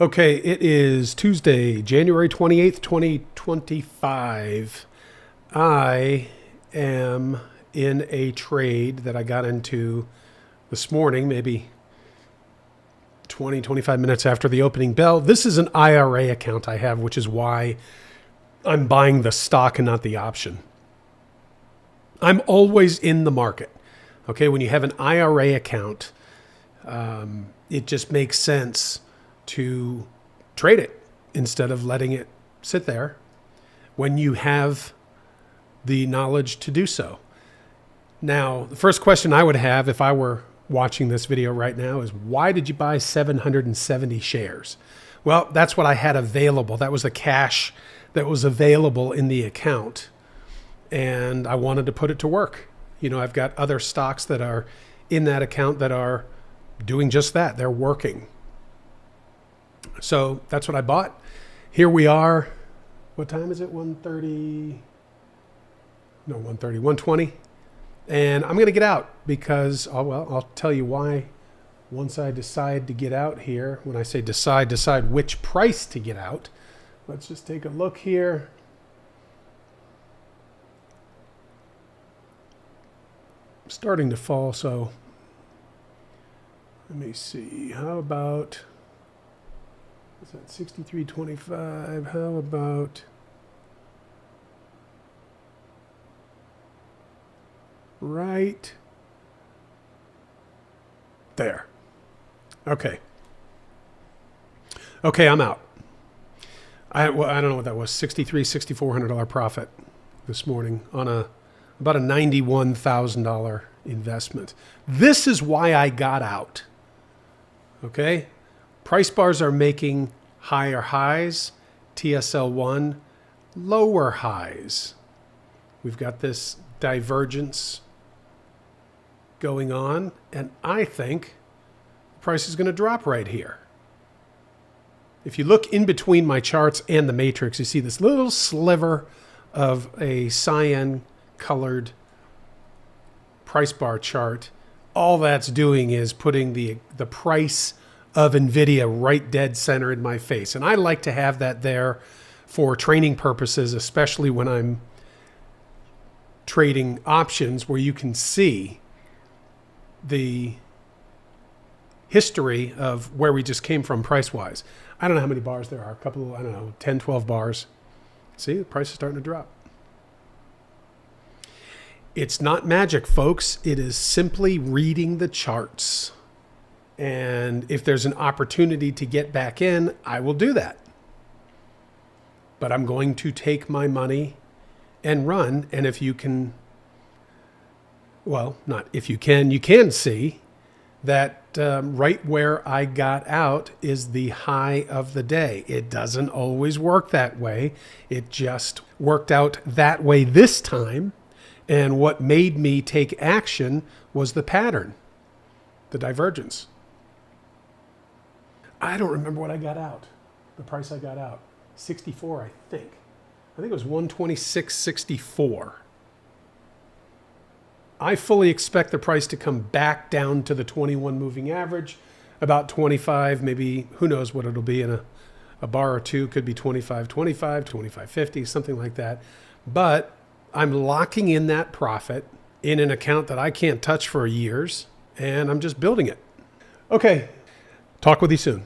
Okay, it is Tuesday, January 28th, 2025. I am in a trade that I got into this morning, maybe 25 minutes after the opening bell. This is an IRA account I have, which is why I'm buying the stock and not the option. I'm always in the market. Okay, when you have an IRA account, it just makes sense to trade it instead of letting it sit there when you have the knowledge to do so. Now, the first question I would have if I were watching this video right now is, why did you buy 770 shares? Well, that's what I had available. That was the cash that was available in the account, and I wanted to put it to work. You know, I've got other stocks that are in that account that are doing just that. They're working. So that's what I bought. Here we are. What time is it? 1:30? No, 1:30, 1:20. And I'm going to get out because, I'll tell you why once I decide to get out here. When I say decide which price to get out. Let's just take a look here. Starting to fall, so let me see. How about, is that 63.25? How about right there? Okay. Okay, I'm out. I don't know what that was. $6,400 profit this morning on about a $91,000 investment. This is why I got out. Okay? Price bars are making higher highs, TSL1 lower highs. We've got this divergence going on, and I think the price is going to drop right here. If you look in between my charts and the matrix, you see this little sliver of a cyan colored price bar chart. All that's doing is putting the price of NVIDIA right dead center in my face. And I like to have that there for training purposes, especially when I'm trading options where you can see the history of where we just came from price-wise. I don't know how many bars there are. A couple, 10, 12 bars. See, the price is starting to drop. It's not magic, folks. It is simply reading the charts. And if there's an opportunity to get back in, I will do that. But I'm going to take my money and run. And if you can, well, not if you can see that right where I got out is the high of the day. It doesn't always work that way. It just worked out that way this time. And what made me take action was the pattern, the divergence. I don't remember what I got out, the price I got out. 64, I think. I think it was 126.64. I fully expect the price to come back down to the 21 moving average, about 25, maybe, who knows what it'll be in a bar or two. Could be 25.25, 25.50, something like that. But I'm locking in that profit in an account that I can't touch for years, and I'm just building it. Okay, talk with you soon.